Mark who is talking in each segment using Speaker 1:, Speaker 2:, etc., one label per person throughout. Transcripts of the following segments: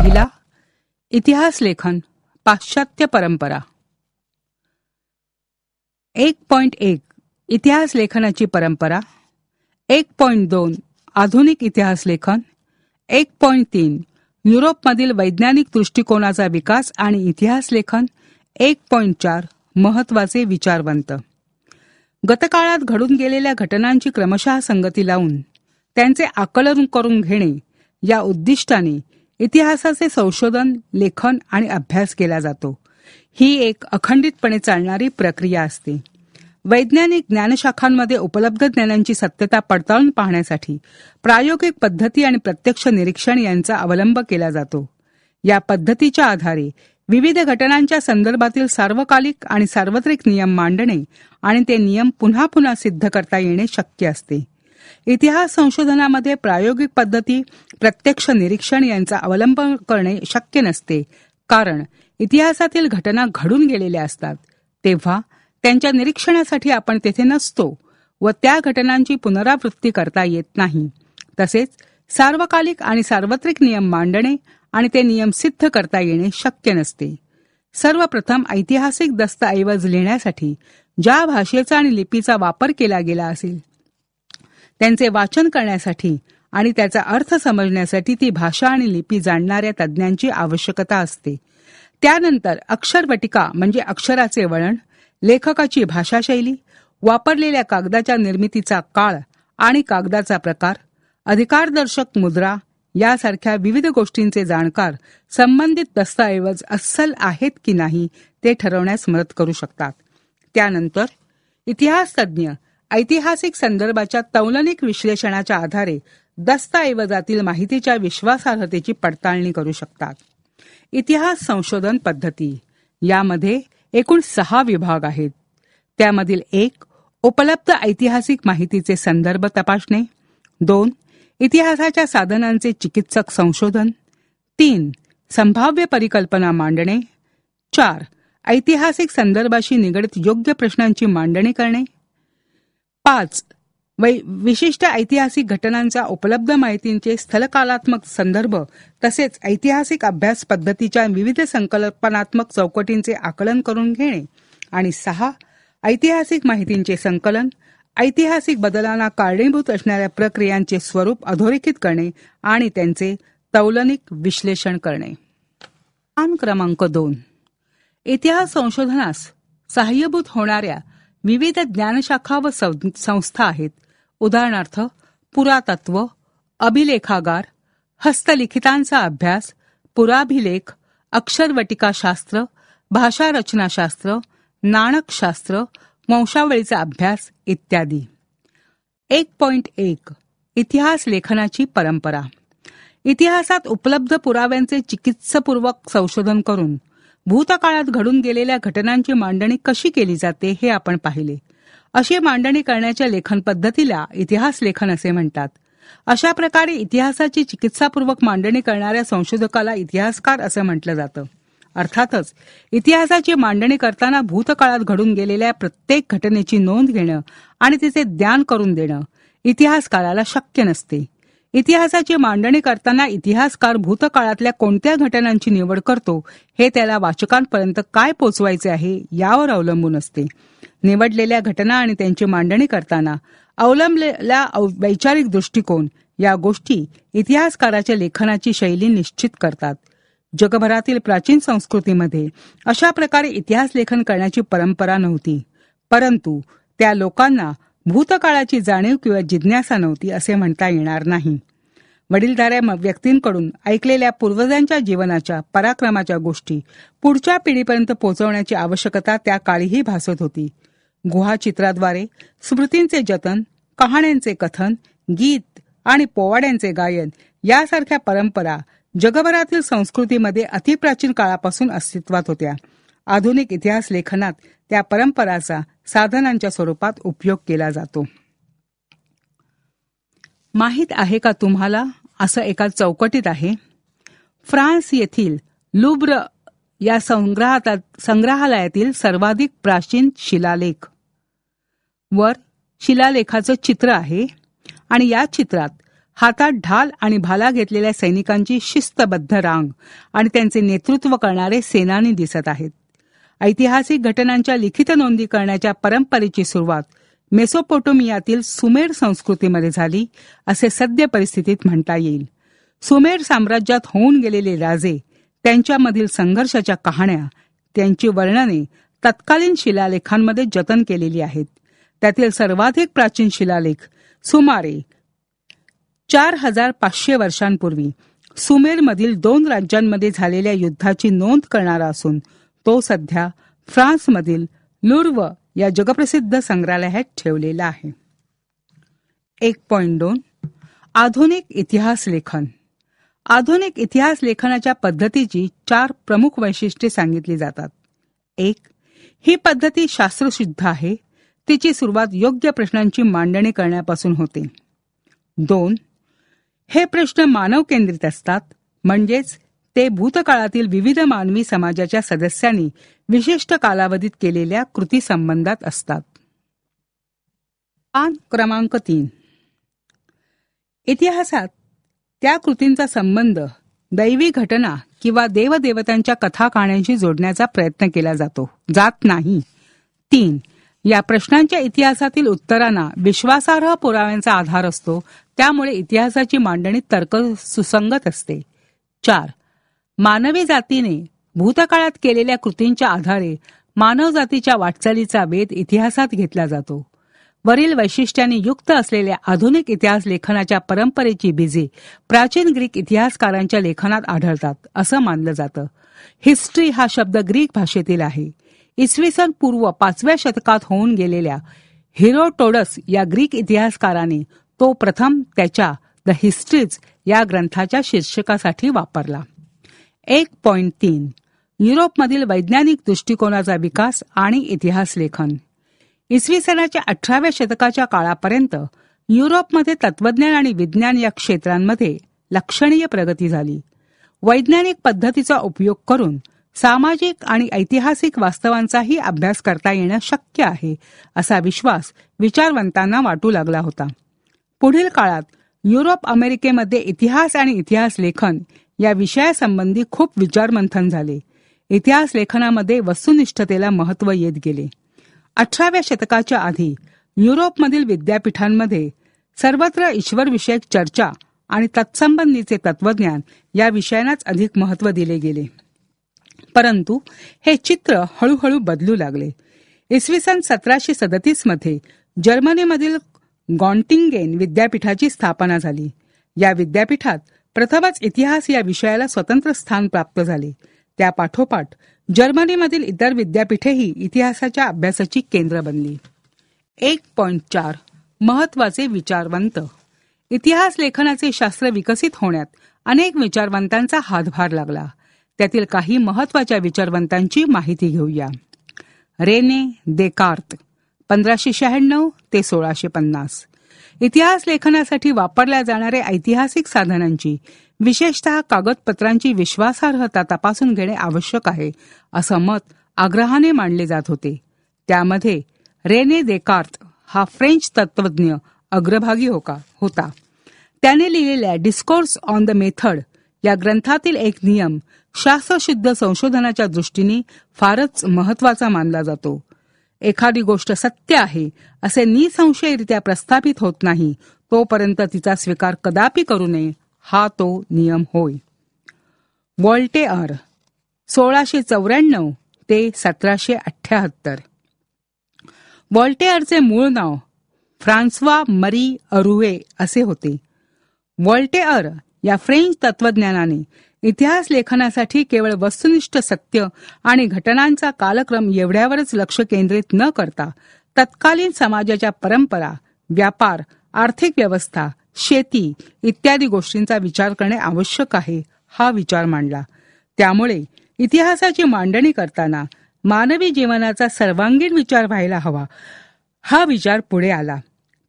Speaker 1: पहिला, इतिहास लेखन पाश्चात्य परंपरा. 1.1 इतिहास लेखनाची परंपरा. 1.2 आधुनिक इतिहास लेखन. 1.3 युरोपमधील वैज्ञानिक दृष्टिकोनाचा विकास आणि इतिहास लेखन. 1.4 महत्त्वाचे विचारवंत. गतकाळात घडून गेलेल्या घटनांची क्रमशः संगती लावून त्यांचे आकलन करून घेणे या उद्दिष्टाने इतिहासाचे संशोधन, लेखन आणि अभ्यास केला जातो. ही एक अखंडितपणे चालणारी प्रक्रिया असते. वैज्ञानिक ज्ञानशाखांमध्ये उपलब्ध ज्ञानांची सत्यता पडताळून पाहण्यासाठी प्रायोगिक पद्धती आणि प्रत्यक्ष निरीक्षण यांचा अवलंब केला जातो. या पद्धतीच्या आधारे विविध घटनांच्या संदर्भातील सार्वकालिक आणि सार्वत्रिक नियम मांडणे आणि ते नियम पुन्हा पुन्हा सिद्ध करता येणे शक्य असते. इतिहास संशोधनामध्ये प्रायोगिक पद्धती, प्रत्यक्ष निरीक्षण यांचा अवलंब करणे शक्य नसते, कारण इतिहासातील घटना घडून गेलेल्या असतात तेव्हा त्यांच्या निरीक्षणासाठी आपण तेथे नसतो व त्या घटनांची पुनरावृत्ती करता येत नाही. तसेच सार्वकालिक आणि सार्वत्रिक नियम मांडणे आणि ते नियम सिद्ध करता येणे शक्य नसते. सर्वप्रथम ऐतिहासिक दस्तऐवज लिहिण्यासाठी ज्या भाषेचा आणि लिपीचा वापर केला गेला असेल त्यांचे वाचन करण्यासाठी आणि त्याचा अर्थ समजण्यासाठी ती भाषा आणि लिपी जाणणाऱ्या तज्ज्ञांची आवश्यकता असते. त्यानंतर अक्षरवटिका म्हणजे अक्षराचे वळण, लेखकाची भाषाशैली, वापरलेल्या कागदाच्या निर्मितीचा काळ आणि कागदाचा प्रकार, अधिकारदर्शक मुद्रा यासारख्या विविध गोष्टींचे जाणकार संबंधित दस्तऐवज अस्सल आहेत की नाही ते ठरवण्यास मदत करू शकतात. त्यानंतर इतिहास तज्ज्ञ ऐतिहासिक संदर्भाच्या तौलनिक विश्लेषणाच्या आधारे दस्तऐवजातील माहितीच्या विश्वासार्हतेची पडताळणी करू शकतात. इतिहास संशोधन पद्धती यामध्ये एकूण 6 विभाग आहेत. त्यामधील 1 उपलब्ध ऐतिहासिक माहितीचे संदर्भ तपासणे. 2 इतिहासाच्या साधनांचे चिकित्सक संशोधन. 3 संभाव्य परिकल्पना मांडणे. 4 ऐतिहासिक संदर्भाशी निगडित योग्य प्रश्नांची मांडणी करणे. 5 विशिष्ट ऐतिहासिक घटनांच्या उपलब्ध माहितींचे स्थलकालात्मक संदर्भ तसेच ऐतिहासिक अभ्यास पद्धतीच्या विविध संकल्पनात्मक चौकटींचे आकलन करून घेणे. आणि 6 ऐतिहासिक माहितींचे संकलन, ऐतिहासिक बदलांना कारणीभूत असणाऱ्या प्रक्रियांचे स्वरूप अधोरेखित करणे आणि त्यांचे तौलनिक विश्लेषण करणे. क्रमांक 2 इतिहास संशोधनास सहाय्यभूत होणाऱ्या विविध ज्ञानशाखा व संस्था आहेत. उदाहरणार्थ पुरातत्व, अभिलेखागार, हस्तलिखितांचा अभ्यास, पुराभिलेख, अक्षरवटिकाशास्त्र, भाषारचनाशास्त्र, नाणकशास्त्र, वंशावळीचा अभ्यास इत्यादी. 1.1 इतिहास लेखनाची परंपरा. इतिहासात उपलब्ध पुराव्यांचे चिकित्सापूर्वक संशोधन करून भूतकाळात घडून गेलेल्या घटनांची मांडणी कशी केली जाते हे आपण पाहिले. अशी मांडणी करण्याच्या लेखन पद्धतीला इतिहास लेखन असे म्हणतात. अशा प्रकारे इतिहासाची चिकित्सापूर्वक मांडणी करणाऱ्या संशोधकाला इतिहासकार असं म्हटलं जातं. अर्थातच इतिहासाची मांडणी करताना भूतकाळात घडून गेलेल्या प्रत्येक घटनेची नोंद घेणं आणि तिचे ज्ञान करून देणं इतिहासकाराला शक्य नसते. इतिहासाची मांडणी करताना इतिहासकार भूतकाळातल्या कोणत्या घटनांची निवड करतो हे त्याला वाचकांपर्यंत काय पोचवायचे आहे यावर अवलंबून असते. निवडलेल्या घटना आणि त्यांची मांडणी करताना अवलंबलेला वैचारिक दृष्टिकोन या गोष्टी इतिहासकाराच्या लेखनाची शैली निश्चित करतात. जगभरातील प्राचीन संस्कृतीमध्ये अशा प्रकारे इतिहास लेखन करण्याची परंपरा नव्हती, परंतु त्या लोकांना भूतकाळाची जाणीव किंवा जिज्ञासा नव्हती असे म्हणता येणार नाही. वडीलधाऱ्या व्यक्तींकडून ऐकलेल्या पूर्वजांच्या जीवनाच्या पराक्रमाच्या गोष्टी पुढच्या पिढीपर्यंत पोहोचवण्याची आवश्यकता त्या काळीही भासत होती. गुहाचित्राद्वारे स्मृतींचे जतन, कहाण्यांचे कथन, गीत आणि पोवाड्यांचे गायन यासारख्या परंपरा जगभरातील संस्कृतीमध्ये अतिप्राचीन काळापासून अस्तित्वात होत्या. आधुनिक इतिहास लेखनात त्या परंपराचा साधनांच्या स्वरूपात उपयोग केला जातो. माहीत आहे का तुम्हाला असं एका चौकटीत आहे, फ्रान्स येथील लुब्र या संग्रहालयातील सर्वाधिक प्राचीन शिलालेख. वर शिलालेखाचं चित्र आहे आणि या चित्रात हातात ढाल आणि भाला घेतलेल्या सैनिकांची शिस्तबद्ध रांग आणि त्यांचे नेतृत्व करणारे सेनानी दिसत आहेत. ऐतिहासिक घटनांच्या लिखित नोंदी करण्याच्या परंपरेची सुरुवात मेसोपोटोमियातील सुमेर संस्कृतीमध्ये झाली असे सद्य परिस्थितीत म्हणता येईल. सुमेर साम्राज्यात होऊन गेलेले राजे, त्यांच्यामधील संघर्षाच्या कहाण्या, त्यांची वर्णने तत्कालीन शिलालेखांमध्ये जतन केलेली आहेत. त्यातील सर्वाधिक प्राचीन शिलालेख सुमारे 4500 वर्षांपूर्वी सुमेरमधील 2 राज्यांमध्ये झालेल्या युद्धाची नोंद करणारा असून तो सध्या फ्रान्समधील लुर्व या जगप्रसिद्ध संग्रहालयात ठेवलेला आहे. 1.2 आधुनिक इतिहास लेखन. आधुनिक इतिहास लेखनाच्या पद्धतीची 4 प्रमुख वैशिष्ट्ये सांगितली जातात. 1. ही पद्धती शास्त्रशुद्ध आहे. तिची सुरुवात योग्य प्रश्नांची मांडणी करण्यापासून होते. 2. हे प्रश्न मानव केंद्रित असतात, म्हणजेच ते भूतकाळातील विविध मानवी समाजाच्या सदस्यांनी विशिष्ट कालावधीत केलेल्या कृती संबंधात असतात. पान क्रमांक 3. इतिहासात त्या कृतींचा संबंध दैवी घटना किंवा देवदेवतांच्या कथा कहाण्यांशी जोडण्याचा प्रयत्न केला जात नाही. 3. या प्रश्नांच्या इतिहासातील उत्तरांना विश्वासार्ह पुराव्यांचा आधार असतो, त्यामुळे इतिहासाची मांडणी तर्क सुसंगत असते. 4. मानवी जातीने भूतकाळात केलेल्या कृतींच्या आधारे मानवजातीच्या वाटचालीचा वेध इतिहासात घेतला जातो. वरील वैशिष्ट्यांनी युक्त असलेल्या आधुनिक इतिहास लेखनाच्या परंपरेची बीजे प्राचीन ग्रीक इतिहासकारांच्या लेखनात आढळतात असं मानलं जातं. हिस्ट्री हा शब्द ग्रीक भाषेतील आहे. इसवी सन पूर्व 5व्या शतकात होऊन गेलेल्या हेरोडोटस या ग्रीक इतिहासकाराने तो प्रथम त्याच्या द हिस्ट्रीज या ग्रंथाच्या शीर्षकासाठी वापरला. 1.3 युरोपमधील वैज्ञानिक दृष्टिकोनाचा विकास आणि इतिहास लेखन. इसवी सनाच्या 18व्या शतकाच्या काळापर्यंत युरोपमध्ये तत्वज्ञान आणि विज्ञान या क्षेत्रांमध्ये लक्षणीय प्रगती झाली. वैज्ञानिक पद्धतीचा उपयोग करून सामाजिक आणि ऐतिहासिक वास्तवांचाही अभ्यास करता येणं शक्य आहे असा विश्वास विचारवंतांना वाटू लागला होता. पुढील काळात युरोप अमेरिकेमध्ये इतिहास आणि इतिहास लेखन या विषयासंबंधी खूप विचारमंथन झाले. इतिहास लेखनामध्ये वस्तुनिष्ठतेला महत्त्व येत गेले. 18व्या शतकाच्या आधी युरोपमधील विद्यापीठांमध्ये सर्वत्र ईश्वरविषयक चर्चा आणि तत्संबंधीचे तत्वज्ञान या विषयांनाच अधिक महत्त्व दिले गेले. परंतु हे चित्र हळूहळू बदलू लागले. इसवी सन 1737 मध्ये जर्मनीमधील गॉन्टिंगेन विद्यापीठाची स्थापना झाली. या विद्यापीठात प्रथमच इतिहास या विषयाला स्वतंत्र स्थान प्राप्त झाले. त्यापाठोपाठ जर्मनीमधील इतर विद्यापीठेही इतिहासाच्या अभ्यासाची केंद्र बनली. 1.4 महत्वाचे विचारवंत. इतिहास लेखनाचे शास्त्र विकसित होण्यात अनेक विचारवंतांचा हातभार लागला. त्यातील काही महत्वाच्या विचारवंतांची माहिती घेऊया. रेने देकार्त 1596 ते 1650. इतिहास लेखनासाठी वापरल्या जाणाऱ्या ऐतिहासिक साधनांची, विशेषतः कागदपत्रांची विश्वासार्हता तपासून घेणे आवश्यक आहे असं मत आग्रहाने मांडले जात होते. त्यामध्ये रेने देकार्त हा फ्रेंच तत्वज्ञ अग्रभागी होता. त्याने लिहिलेल्या डिस्कोर्स ऑन द मेथड या ग्रंथातील एक नियम शास्त्रशुद्ध संशोधनाच्या दृष्टीने फारच महत्वाचा मानला जातो. एखादी गोष्ट सत्य आहे असे निसंशयरित्या प्रस्थापित होत नाही तोपर्यंत तिचा स्वीकार कदापि करू नये, हा तो नियम होय. व्हॉल्टेअर 1694 ते 1778. व्हॉल्टेअरचे मूळ नाव फ्रान्सवा मरी अरुवे असे होते. व्हॉल्टेअर या फ्रेंच तत्वज्ञानाने इतिहास लेखनासाठी केवळ वस्तुनिष्ठ सत्य आणि घटनांचा कालक्रम एवढ्यावरच लक्ष केंद्रित न करता तत्कालीन समाजाच्या परंपरा, व्यापार, आर्थिक व्यवस्था, शेती इत्यादी गोष्टींचा विचार करणे आवश्यक आहे हा विचार मांडला. त्यामुळे इतिहासाची मांडणी करताना मानवी जीवनाचा सर्वांगीण विचार व्हायला हवा हा विचार पुढे आला.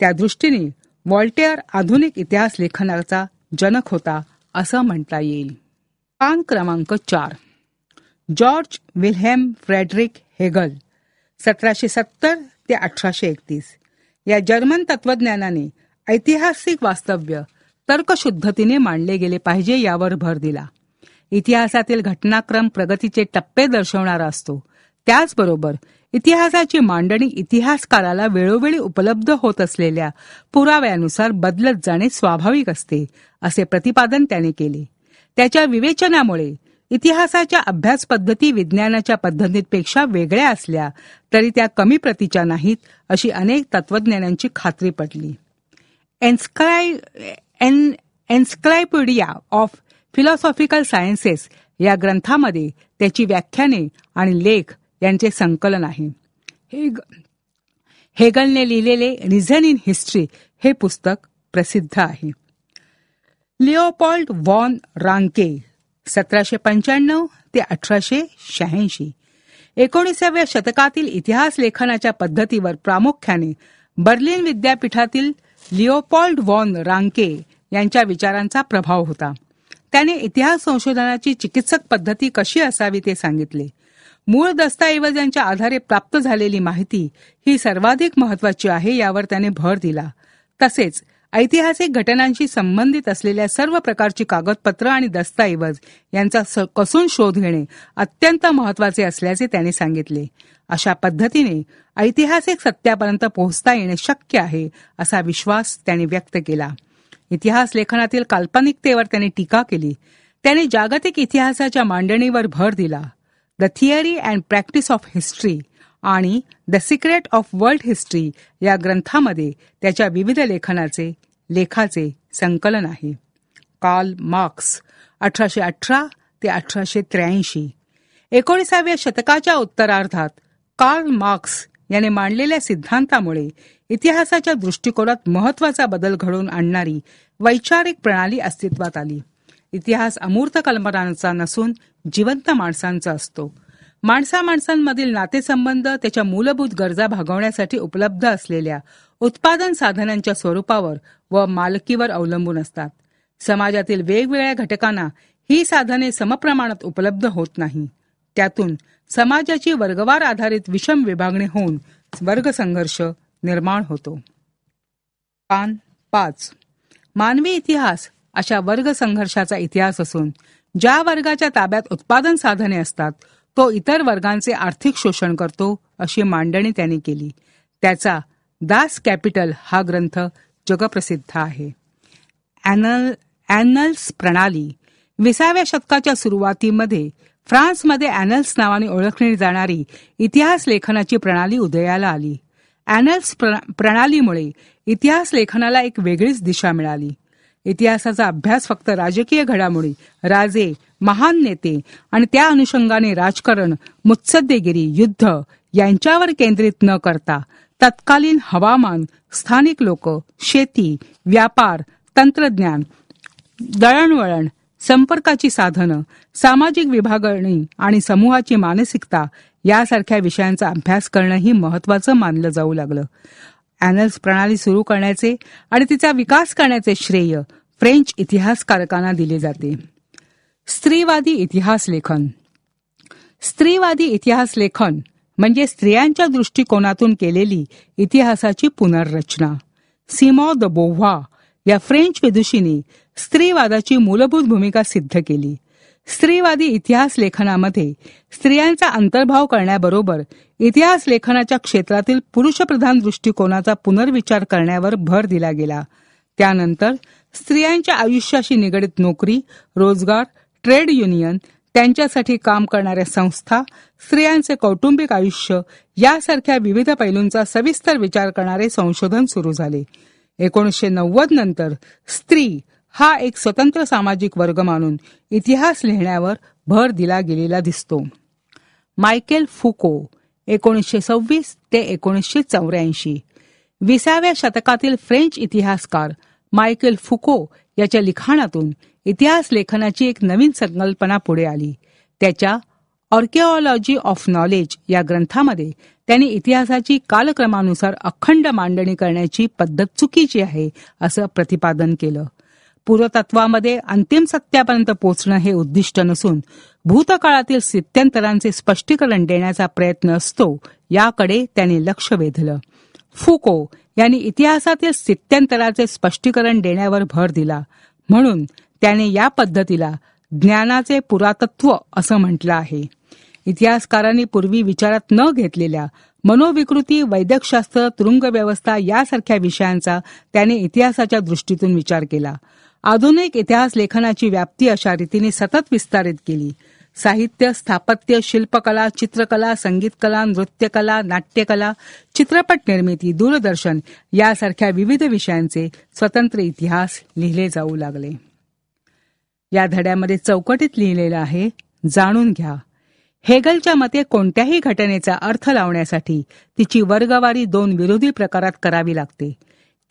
Speaker 1: त्या दृष्टीने व्हॉल्टेअर आधुनिक इतिहास लेखनाचा जनक होता असं म्हणता येईल. पान क्रमांक 4. जॉर्ज विल्हेम फ्रेडरिक हेगल 1770 ते 1831. या जर्मन तत्वज्ञानाने ऐतिहासिक वास्तव्य तर्कशुद्धतेने मांडले गेले पाहिजे यावर भर दिला. इतिहासातील घटनाक्रम प्रगतीचे टप्पे दर्शवणारा असतो. त्याचबरोबर इतिहासाची मांडणी इतिहासकाराला वेळोवेळी उपलब्ध होत असलेल्या पुराव्यानुसार बदलत जाणे स्वाभाविक असते असे प्रतिपादन त्याने केले. त्याच्या विवेचनामुळे इतिहासाच्या अभ्यास पद्धती विज्ञानाच्या पद्धतींपेक्षा वेगळ्या असल्या तरी त्या कमी प्रतीच्या नाहीत अशी अनेक तत्वज्ञानांची खात्री पटली. एन्सायक्लोपीडिया ऑफ फिलॉसॉफिकल सायन्सेस या ग्रंथामध्ये त्याची व्याख्याने आणि लेख यांचे संकलन आहे. हेगलने लिहिलेले रिझन इन हिस्ट्री हे पुस्तक प्रसिद्ध आहे. लिओपोल्ड वॉन रांके 1795 ते 1886. 19व्या शतकातील इतिहास लेखनाच्या पद्धतीवर प्रामुख्याने बर्लिन विद्यापीठातील लिओपोल्ड वॉन रांके यांच्या विचारांचा प्रभाव होता. त्याने इतिहास संशोधनाची चिकित्सक पद्धती कशी असावी ते सांगितले. मूळ दस्तऐवजांच्या आधारे प्राप्त झालेली माहिती ही सर्वाधिक महत्वाची आहे यावर त्याने भर दिला. तसेच ऐतिहासिक घटनांशी संबंधित असलेल्या सर्व प्रकारची कागदपत्र आणि दस्तऐवज यांचा कसून शोध घेणे अत्यंत महत्वाचे असल्याचे त्याने सांगितले. अशा पद्धतीने ऐतिहासिक सत्यापर्यंत पोहोचता येणे शक्य आहे असा विश्वास त्याने व्यक्त केला. इतिहास लेखनातील काल्पनिकतेवर त्याने टीका केली. त्याने जागतिक इतिहासाच्या मांडणीवर भर दिला. The theory and practice of history आणि the secret of world history या ग्रंथामध्ये त्याच्या विविध लेखाचे संकलन आहे. कार्ल मार्क्स 1818 ते 1883. 19व्या शतकाच्या उत्तरार्धात कार्ल मार्क्स याने मांडलेल्या सिद्धांतामुळे इतिहासाच्या दृष्टिकोनात महत्वाचा बदल घडवून आणणारी वैचारिक प्रणाली अस्तित्वात आली. इतिहास अमूर्त कल्पनांचा नसून जिवंत माणसांचा असतो. माणसांमधील नातेसंबंध त्याच्या मूलभूत गरजा भागवण्यासाठी उपलब्ध असलेल्या उत्पादन साधनांच्या स्वरूपावर व मालकीवर अवलंबून असतात. समाजातील वेगवेगळ्या घटकांना ही साधने समप्रमाणात उपलब्ध होत नाही. त्यातून समाजाची वर्गवार आधारित विषम विभागणी होऊन वर्गसंघर्ष निर्माण होतो. पान 5. मानवी इतिहास अशा वर्गसंघर्षाचा इतिहास असून ज्या वर्गाच्या ताब्यात उत्पादन साधने असतात तो इतर वर्गांचे आर्थिक शोषण करतो अशी मांडणी त्याने केली. त्याचा दास कॅपिटल हा ग्रंथ जगप्रसिद्ध आहे. ॲनल्स प्रणाली 20व्या शतकाच्या सुरुवातीमध्ये फ्रान्समध्ये ॲनल्स नावाने ओळखली जाणारी इतिहास लेखनाची प्रणाली उदयाला आली. ॲनल्स प्रणालीमुळे इतिहास लेखनाला एक वेगळीच दिशा मिळाली. इतिहासाचा अभ्यास फक्त राजकीय घडामोडी, राजे, महान नेते आणि त्या अनुषंगाने राजकारण, मुत्सद्देगिरी, युद्ध यांच्यावर केंद्रित न करता तत्कालीन हवामान, स्थानिक लोक, शेती, व्यापार, तंत्रज्ञान, दळणवळण, संपर्काची साधनं, सामाजिक विभागणी आणि समूहाची मानसिकता यासारख्या विषयांचा अभ्यास करणंही महत्वाचं मानलं जाऊ लागलं. ॲनल्स प्रणाली सुरू करण्याचे आणि तिचा विकास करण्याचे श्रेय फ्रेंच इतिहासकारकांना दिले जाते. स्त्रीवादी इतिहास लेखन. स्त्रीवादी इतिहास लेखन म्हणजे स्त्रियांच्या दृष्टिकोनातून केलेली इतिहासाची पुनर्रचना. सिमॉन द बोव्हॉर या फ्रेंच विदुषीने स्त्रीवादाची मूलभूत भूमिका सिद्ध केली. स्त्रीवादी इतिहास लेखनामध्ये स्त्रियांचा अंतर्भाव करण्याबरोबर इतिहास लेखनाच्या क्षेत्रातील पुरुषप्रधान दृष्टिकोनाचा पुनर्विचार करण्यावर भर दिला गेला. त्यानंतर स्त्रियांच्या आयुष्याशी निगडित नोकरी, रोजगार, ट्रेड युनियन, त्यांच्यासाठी काम करणाऱ्या संस्था, स्त्रियांचे कौटुंबिक आयुष्य यासारख्या विविध पैलूंचा सविस्तर विचार करणारे संशोधन सुरू झाले. 1990 नंतर स्त्री हा एक स्वतंत्र सामाजिक वर्ग मानून इतिहास लिहिण्यावर भर दिला गेलेला दिसतो. मायकेल फुको 1926 ते 1984. 20व्या शतकातील फ्रेंच इतिहासकार मायकेल फुको याच्या लिखाणातून इतिहास लेखनाची एक नवीन संकल्पना पुढे आली. त्याच्या आर्किओलॉजी ऑफ नॉलेज या ग्रंथामध्ये त्यांनी इतिहासाची कालक्रमानुसार अखंड मांडणी करण्याची पद्धत चुकीची आहे असं प्रतिपादन केलं. पुरातत्वामध्ये अंतिम सत्यापर्यंत पोहोचणं हे उद्दिष्ट नसून भूतकाळातील स्थित्यंतरांचे स्पष्टीकरण देण्याचा प्रयत्न असतो याकडे त्याने लक्ष वेधलं. फुको यांनी इतिहासातील स्थित्यंतराचे स्पष्टीकरण देण्यावर भर दिला, म्हणून त्याने या पद्धतीला ज्ञानाचे पुरातत्व असं म्हटलं आहे. इतिहासकारांनी पूर्वी विचारात न घेतलेल्या मनोविकृती, वैद्यकशास्त्र, तुरुंग व्यवस्था यासारख्या विषयांचा त्याने इतिहासाच्या दृष्टीतून विचार केला. आधुनिक इतिहास लेखनाची व्याप्ती अशा रीतीने सतत विस्तारित केली. साहित्य, स्थापत्य, शिल्पकला, चित्रकला, संगीतकला, नृत्यकला, नाट्यकला, चित्रपट निर्मिती, दूरदर्शन यासारख्या विविध विषयांचे स्वतंत्र इतिहास लिहिले जाऊ लागले. या धड्यामध्ये चौकटीत लिहिलेलं आहे, जाणून घ्या. हेगलच्या मते कोणत्याही घटनेचा अर्थ लावण्यासाठी तिची वर्गवारी दोन विरोधी प्रकारात करावी लागते.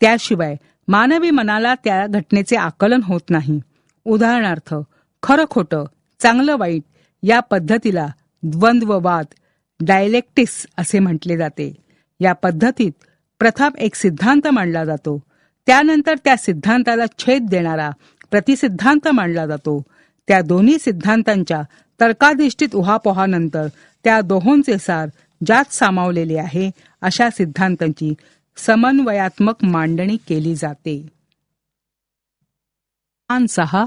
Speaker 1: त्याशिवाय मानवी मनाला त्या घटनेचे आकलन होत नाही. उदाहरणार्थ, खरं खोटं, चांगलं वाईट या पद्धतीला द्वंद्ववाद, डायलेक्टिक्स असे म्हटले जाते. या पद्धतीत प्रथम एक सिद्धांत मांडला जातो, त्यानंतर त्या सिद्धांताला छेद देणारा प्रतिसिद्धांत मांडला जातो. त्या दोन्ही सिद्धांतांच्या तर्काधिष्ठित उहापोहानंतर त्या दोहोंचे सार ज्यात सामावलेले आहे अशा सिद्धांतांची समन्वयात्मक मांडणी केली जाते. 6